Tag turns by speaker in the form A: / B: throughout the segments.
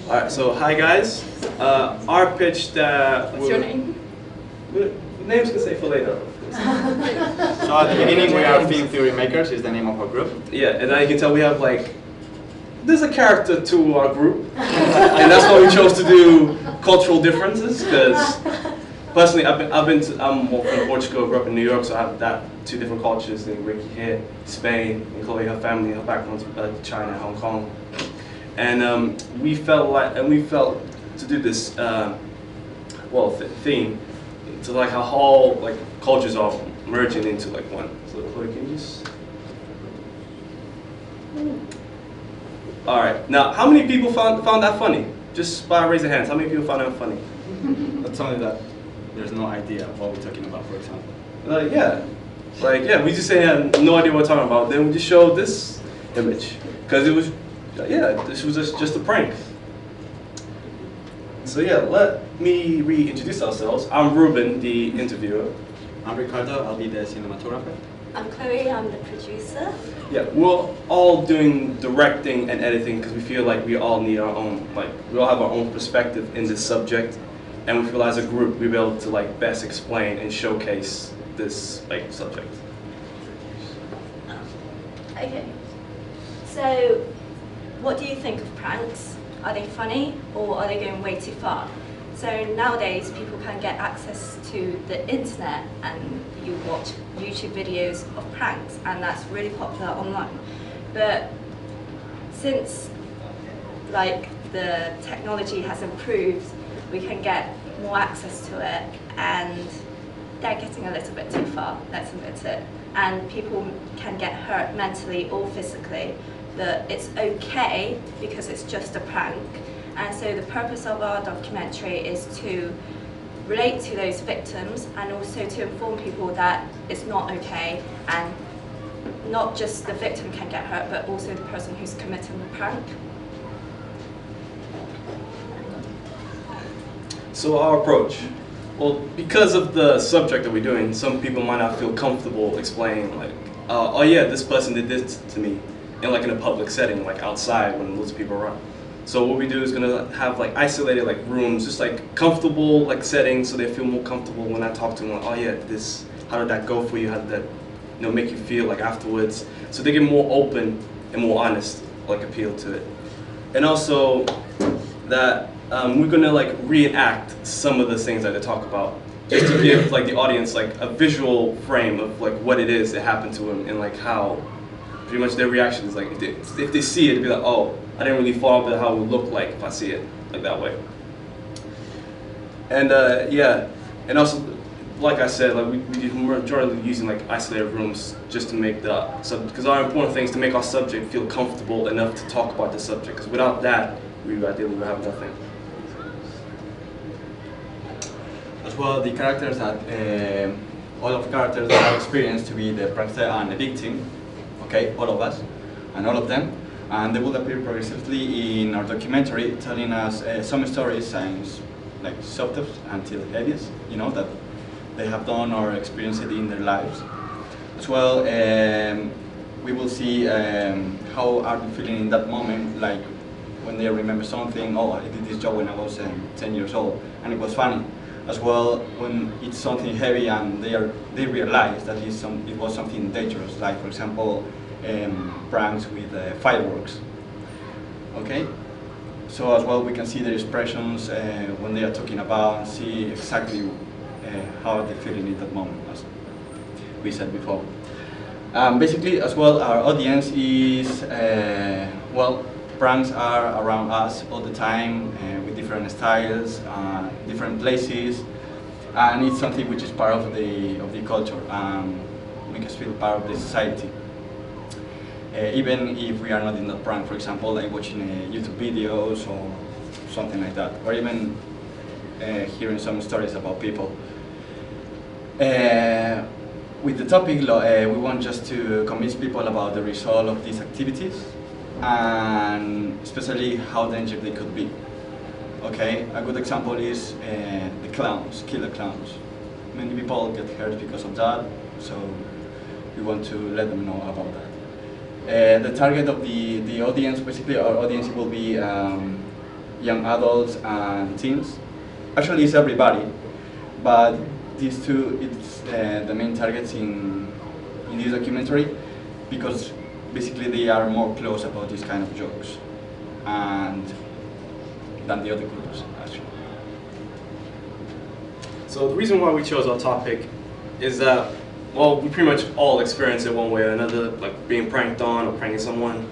A: All right, so hi guys. Our pitch that.
B: What's your name?
A: Names can say for later.
C: So at the beginning we are Film Theory Makers is the name of our group.
A: Yeah, and now you can tell we have like, there's a character to our group, and that's why we chose to do cultural differences. Because personally, I'm from Portugal, grew up in New York, so I have that two different cultures. And Ricky here, Spain, and Chloe, her family, her background's China, Hong Kong, and we felt to do this theme to like how all like cultures are merging into like one. So Chloe, can you just? All right. Now, how many people found that funny? Just by raising hands, how many people found that funny?
C: That's something that there's no idea of what we're talking about, for example.
A: Yeah, we just had no idea what we're talking about. Then we just showed this image because it was, this was just a prank. So yeah, let me reintroduce ourselves. I'm Ruben, the interviewer.
C: I'm Ricardo. I'll be the cinematographer.
B: I'm Chloe, I'm the producer.
A: Yeah, we're all doing directing and editing because we feel like we all need our own, we all have our own perspective in this subject, and we feel as a group we'll be able to like best explain and showcase this subject.
B: Okay. So, what do you think of pranks? Are they funny or are they going way too far? So nowadays people can get access to the internet and you watch YouTube videos of pranks, and that's really popular online. But since the technology has improved, we can get more access to it, and they're getting a little bit too far, let's admit it. And people can get hurt mentally or physically, that it's okay because it's just a prank. And so the purpose of our documentary is to relate to those victims and also to inform people that it's not okay, and not just the victim can get hurt, but also the person who's committing the prank.
A: So our approach, well, because of the subject that we're doing, some people might not feel comfortable explaining oh yeah, this person did this to me, in a public setting, like outside when lots of people are around. So what we do is gonna have isolated rooms, just comfortable settings, so they feel more comfortable when I talk to them. Oh yeah, how did that go for you? How did that make you feel afterwards? So they get more open and more honest, appeal to it. And also that we're gonna reenact some of the things that they talk about, just to give the audience a visual frame of what it is that happened to them, and how pretty much their reaction is if they see it, it'd be oh, I didn't really follow up how it would look like if I see it that way. And yeah, and also like I said, we're majority using isolated rooms just to make because our important thing is to make our subject feel comfortable enough to talk about the subject. Because without that, we ideally would have nothing.
C: As well, the characters that all of the characters that are experienced to be the prankster and the victim. Okay, all of us and all of them. And they will appear progressively in our documentary, telling us some stories, and softest until heaviest, that they have done or experienced it in their lives. As well, we will see how are they feeling in that moment, when they remember something. Oh, I did this job when I was 10 years old, and it was funny. As well, when it's something heavy and they realize that it was something dangerous, like for example, pranks with fireworks. Okay, so as well we can see their expressions when they are talking about, and see exactly how they're feeling in that moment, as we said before. Basically, as well, our audience is pranks are around us all the time, with different styles, different places, and it's something which is part of the culture, make us feel part of the society. Even if we are not in that prank, for example, watching YouTube videos or something like that, or even hearing some stories about people. With the topic, we want just to convince people about the result of these activities, and especially how dangerous they could be. Okay, a good example is the clowns, killer clowns. Many people get hurt because of that, so we want to let them know about that. The target of the audience, basically our audience will be young adults and teens. Actually, it's everybody, but these two, it's the main targets in this documentary, because basically they are more close about these kind of jokes and than the other groups, actually.
A: So the reason why we chose our topic is that, well, we pretty much all experience it one way or another, like being pranked on or pranking someone.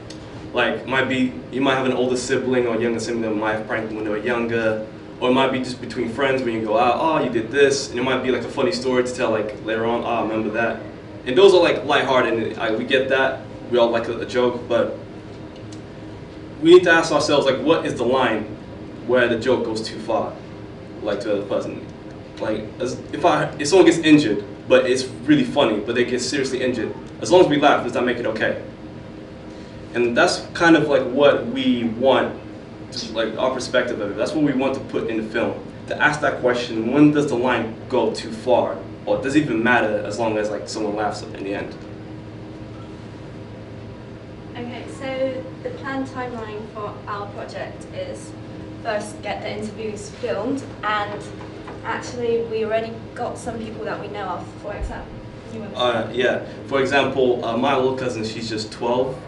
A: Like, you might have an older sibling or younger sibling that might have pranked them when they were younger, or it might be just between friends when you go out, oh, you did this, and it might be like a funny story to tell like later on, oh, I remember that. And those are like lighthearted, and we get that, we all like a joke, but we need to ask ourselves, like, what is the line where the joke goes too far, like to the other person? Like, if someone gets injured, but it's really funny, but they get seriously injured, as long as we laugh, does that make it okay? And that's kind of like what we want, like our perspective of it. That's what we want to put in the film, to ask that question: when does the line go too far, or does it even matter as long as like someone laughs in the end?
B: Okay, so the planned timeline for our project is first get the interviews filmed, and actually we already got some people that we know of. For example,
A: yeah. For example, my little cousin, she's just 12,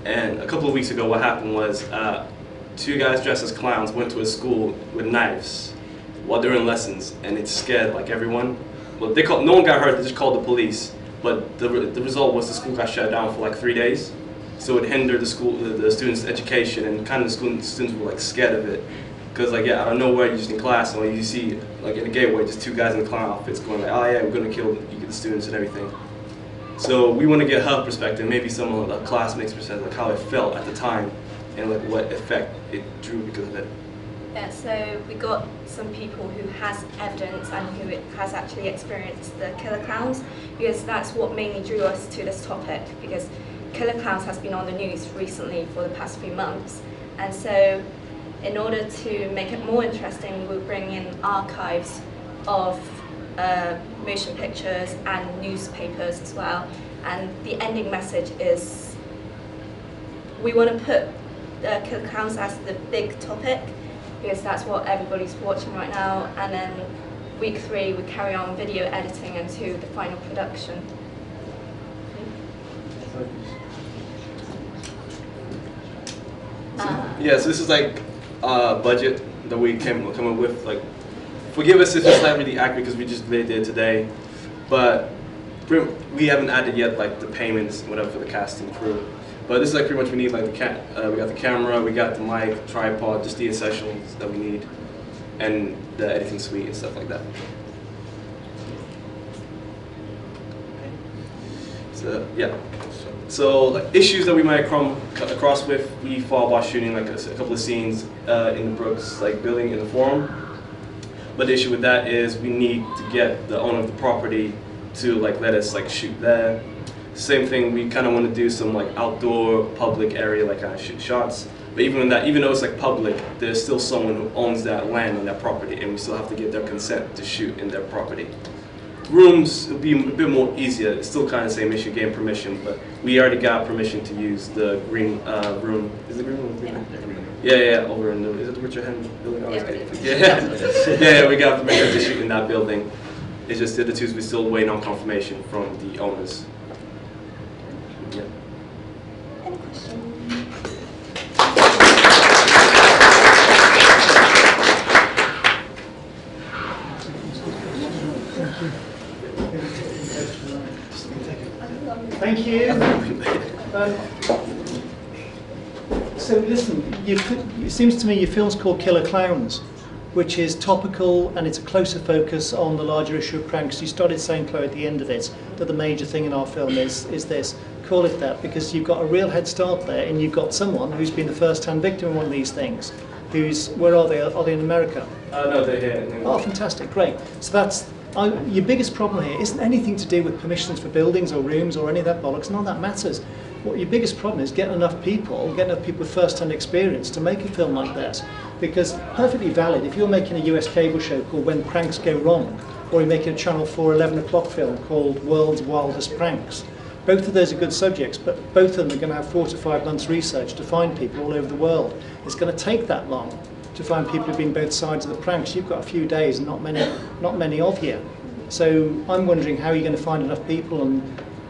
A: and a couple of weeks ago, what happened was two guys dressed as clowns went to a school with knives while they were in lessons, and it scared like everyone. Well, no one got hurt. They just called the police, but the result was the school got shut down for like 3 days. So it hindered the students' education, and kind of the students were like scared of it. Because like, yeah, out of nowhere, you're just in class, and you see like in the gateway, just two guys in clown outfits going like, oh yeah, we're gonna kill the students and everything. So we want to get her perspective, maybe some of the classmates' perspective, like how it felt at the time, and like what effect it drew because of it.
B: Yeah, so we got some people who has evidence and who has actually experienced the killer clowns, because that's what mainly drew us to this topic, because killer clowns has been on the news recently for the past few months. And so in order to make it more interesting, we'll bring in archives of motion pictures and newspapers as well. And the ending message is we want to put killer clowns as the big topic, because that's what everybody's watching right now. And then week 3, we carry on video editing into the final production.
A: Yeah, so this is like budget that we come up with. Like, forgive us if it's not really accurate because we just did it today, but we haven't added yet like the payments, whatever, for the cast and crew. But this is like pretty much we need like we got the camera, we got the mic, tripod, just the essentials that we need, and the editing suite and stuff like that. So yeah. So like, issues that we might come across with, we fall by shooting like a couple of scenes in the Brooks like building in the Forum. But the issue with that is we need to get the owner of the property to like let us like shoot there. Same thing, we kind of want to do some like outdoor public area like shoot shots. But even though it's like public, there's still someone who owns that land on that property, and we still have to get their consent to shoot in their property. Rooms will be a bit more easier. It's still kind of the same issue, getting permission, but we already got permission to use the green room. Is it green room? Yeah, over in the, is it the Richard Henry building? Oh, yeah, we got permission to shoot in that building. It's just the other two, we're still waiting on confirmation from the owners. Yeah.
B: Any questions?
D: Thank you. So listen, it seems to me your film's called Killer Clowns, which is topical, and it's a closer focus on the larger issue of pranks. You started saying, Chloe, at the end of it, that the major thing in our film is this. Call it that, because you've got a real head start there, and you've got someone who's been the first-hand victim of one of these things. Where are they? Are they in America?
A: No, they're here.
D: Oh, fantastic, great. So that's your biggest problem here isn't anything to do with permissions for buildings or rooms or any of that bollocks. None of that matters. What your biggest problem is getting enough people with first-hand experience to make a film like that. Because perfectly valid, if you're making a US cable show called When Pranks Go Wrong, or you're making a Channel 4 11 o'clock film called World's Wildest Pranks, both of those are good subjects, but both of them are going to have 4 to 5 months research to find people all over the world. It's going to take that long. to find people who've been both sides of the pranks. You've got a few days and not many of you. So I'm wondering how you're going to find enough people and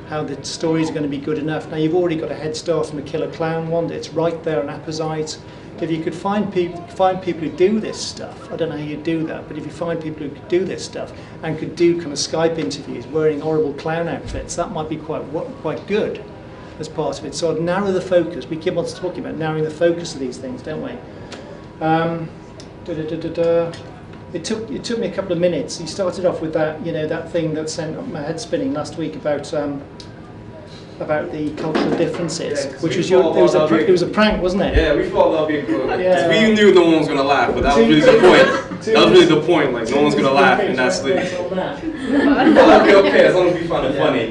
D: how the stories are going to be good enough. Now you've already got a head start on the Killer Clown one. It's right there on Apposite. If you could find people who do this stuff, I don't know how you do that, but if you find people who could do this stuff and could do kind of Skype interviews wearing horrible clown outfits, that might be quite good as part of it. So I'd narrow the focus. We keep on talking about narrowing the focus of these things, don't we? It took me a couple of minutes. You started off with that, that thing that sent my head spinning last week about the cultural differences, which was it was a prank, wasn't it?
A: Yeah, we thought that would be a good. We knew no one was gonna laugh, but that was really the point. That was really the point. Like no one's gonna laugh, and that's the. That'll be okay as long as we find it funny.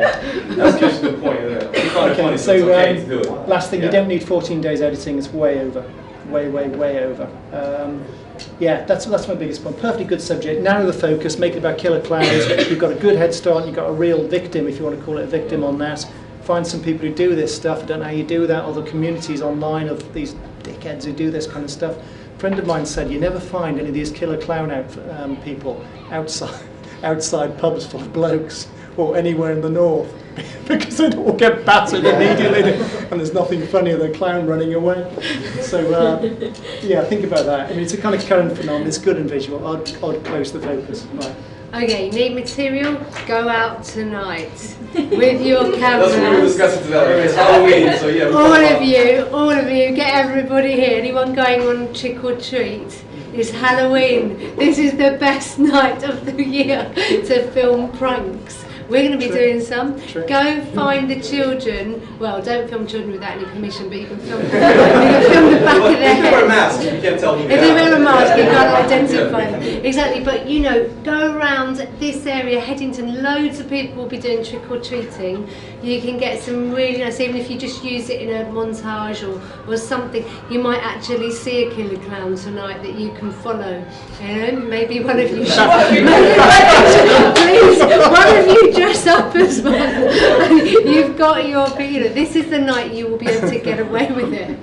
A: That's just the point. We find it funny, so it's okay to do it.
D: Last thing, you don't need 14 days editing. It's way over, way over. Yeah, that's my biggest point. Perfectly good subject. Narrow the focus. Make it about killer clowns. You've got a good head start. You've got a real victim, if you want to call it a victim, on that. Find some people who do this stuff. I don't know how you do that. Or the communities online of these dickheads who do this kind of stuff. A friend of mine said you never find any of these killer clown people outside pubs full of blokes or anywhere in the north because they'd all get battered immediately and there's nothing funnier than a clown running away. So yeah, think about that. I mean, it's a kind of current phenomenon. It's good and visual. I'd close the focus. Right.
E: Okay, you need material? Go out tonight with your cameras.
A: That's what we were discussing today. It's Halloween, so yeah.
E: All of you, get everybody here. Anyone going on trick or treat? It's Halloween. This is the best night of the year to film pranks. We're going to be doing some. Go find the children. Well, don't film children without any permission, but you can film the back of their head.
A: If you wear a mask, you can't tell them.
E: If you wear a mask, you can't identify them. Exactly, but go around this area, Headington, loads of people will be doing trick-or-treating. You can get some really nice, even if you just use it in a montage or something, you might actually see a killer clown tonight that you can follow. Maybe one of you should. Please, one of you dress up as well. You've got your, this is the night you will be able to get away with it.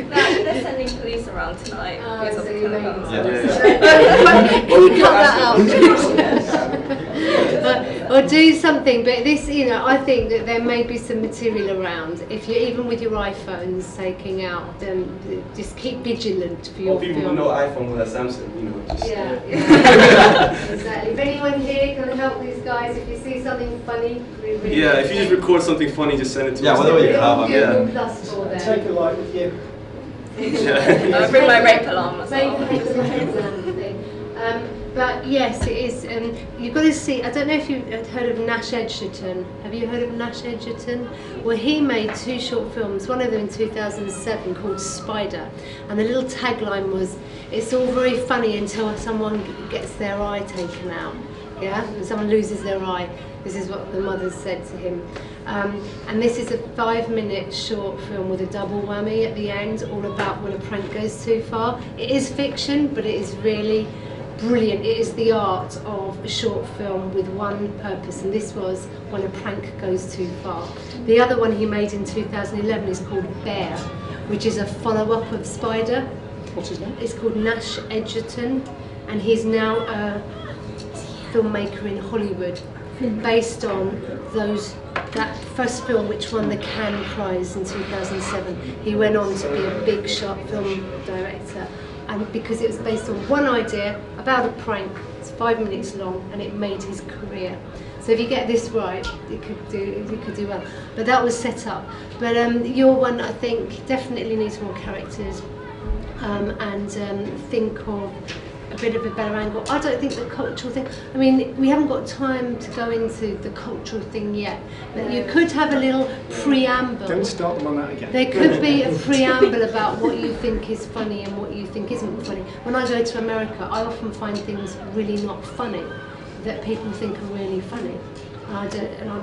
B: They're sending police around tonight because of the killer clowns.
E: Can you cut that out? Or do something, but this, I think that there may be some material around. If you're even with your iPhones taking out, then just keep vigilant for your
A: people
E: film.
A: who know iPhone with a Samsung, just.
E: Yeah. Exactly. If anyone here can help these guys, if you see something funny, really
A: Yeah, if you just record something funny, just send it to us.
C: Yeah, whatever you have.
E: Google Plus for them.
D: Take a light with you.
B: I'll bring my rape alarm as well.
E: But yes, it is. You've got to see. I don't know if you've heard of Nash Edgerton. Have you heard of Nash Edgerton? Well, he made 2 short films. One of them in 2007 called Spider, and the little tagline was, "It's all very funny until someone gets their eye taken out." Yeah, and someone loses their eye. This is what the mother said to him. And this is a 5-minute short film with a double whammy at the end, all about when a prank goes too far. It is fiction, but it is really brilliant. It is the art of a short film with one purpose, and this was when a prank goes too far. The other one he made in 2011 is called Bear, which is a follow-up of Spider.
D: What's his name?
E: It's called Nash Edgerton, and he's now a filmmaker in Hollywood, based on that first film which won the Cannes Prize in 2007. He went on to be a big shot film director, and because it was based on one idea about a prank, it's 5 minutes long, and it made his career. So if you get this right, you could do well. But that was set up. But your one, I think, definitely needs more characters, and think of a bit of a better angle. I don't think the cultural thing, I mean, we haven't got time to go into the cultural thing yet, but you could have a little preamble.
D: Don't start them on that again.
E: There could be a preamble about what you think is funny and what you think isn't funny. When I go to America, I often find things really not funny that people think are really funny. And I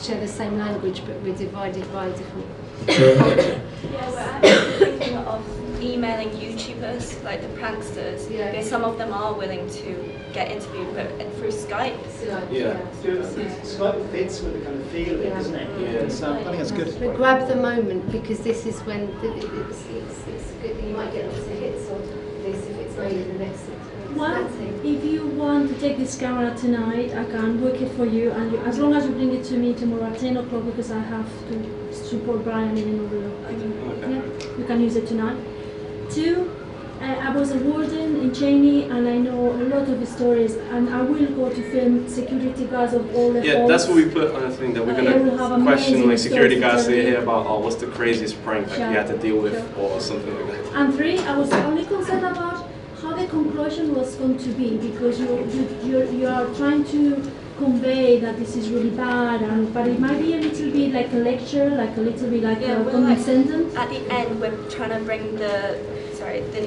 E: share the same language, but we're divided by different culture.
B: Yeah, we're actually thinking of of emailing YouTubers, like the pranksters.
E: Yeah.
B: Because some of them are willing to get interviewed, but through Skype.
A: Yeah.
D: Skype fits with the kind of feeling,
E: Yeah.
D: doesn't it?
A: Yeah.
D: So I think that's good.
E: But grab the moment, because this is when it's good. You might get lots of hits on this if it's made in the next 6 months.
F: Well,
E: That's it.
F: if you want to take this camera tonight, I can book it for you, and as long as you bring it to me tomorrow at 10 o'clock, because I have to support Brian in another.
A: Okay.
F: Yeah, you can use it tonight. 2, I was a warden in Cheney, and I know a lot of the stories, and I will go to film security guards of all the
A: Yeah,
F: halls.
A: that's what we put on the thing, that we're
F: They will have
A: gonna question
F: amazing
A: like security
F: stories to
A: guards to
F: tell you.
A: hear about, oh, what's the craziest prank like you had to deal with, or something like that.
F: And 3, I was only concerned about how the conclusion was going to be, because you are trying to convey that this is really bad, but it might be a little bit like a lecture, like a little bit like a
B: well, like,
F: sentence.
B: at the end, we're trying to bring the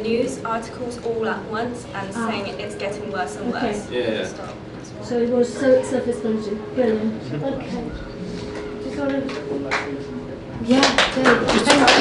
B: news articles all at once and saying it's getting worse and
F: Okay.
B: worse.
A: Yeah.
F: So it was self-explanatory. Brilliant. Okay.
E: Yeah, Dave.